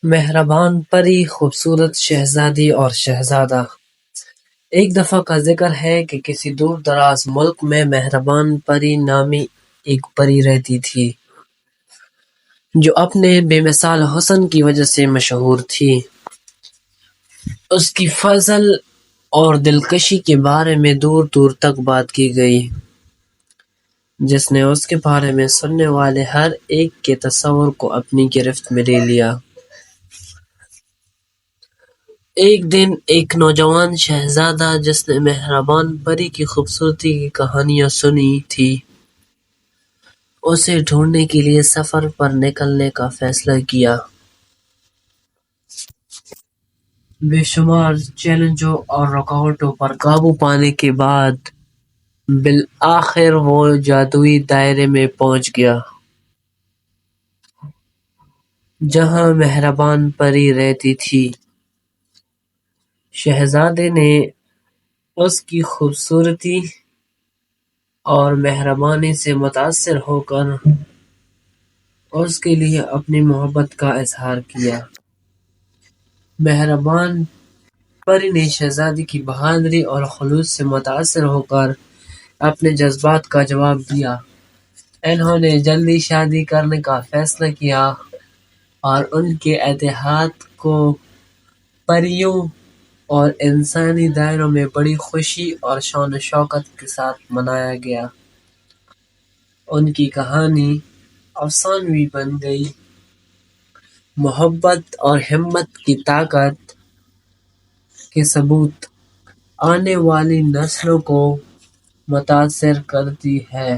مہربان پری، خوبصورت شہزادی اور شہزادہ۔ ایک دفعہ کا ذکر ہے کہ کسی دور دراز ملک میں مہربان پری نامی ایک پری رہتی تھی، جو اپنے بے مثال حسن کی وجہ سے مشہور تھی۔ اس کی فضل اور دلکشی کے بارے میں دور دور تک بات کی گئی، جس نے اس کے بارے میں سننے والے ہر ایک کے تصور کو اپنی گرفت میں لے لیا۔ ایک دن ایک نوجوان شہزادہ جس نے مہربان پری کی خوبصورتی کی کہانیاں سنی تھی، اسے ڈھونڈنے کے لیے سفر پر نکلنے کا فیصلہ کیا۔ بے شمار چیلنجوں اور رکاوٹوں پر قابو پانے کے بعد بالآخر وہ جادوئی دائرے میں پہنچ گیا، جہاں مہربان پری رہتی تھی۔ شہزادے نے اس کی خوبصورتی اور مہربانی سے متاثر ہو کر اس کے لیے اپنی محبت کا اظہار کیا۔ مہربان پری نے شہزادی کی بہادری اور خلوص سے متاثر ہو کر اپنے جذبات کا جواب دیا۔ انہوں نے جلدی شادی کرنے کا فیصلہ کیا اور ان کے اتحاد کو پریوں اور انسانی دائروں میں بڑی خوشی اور شان و شوکت کے ساتھ منایا گیا۔ ان کی کہانی افسانوی بن گئی، محبت اور ہمت کی طاقت کے ثبوت آنے والی نسلوں کو متاثر کرتی ہے۔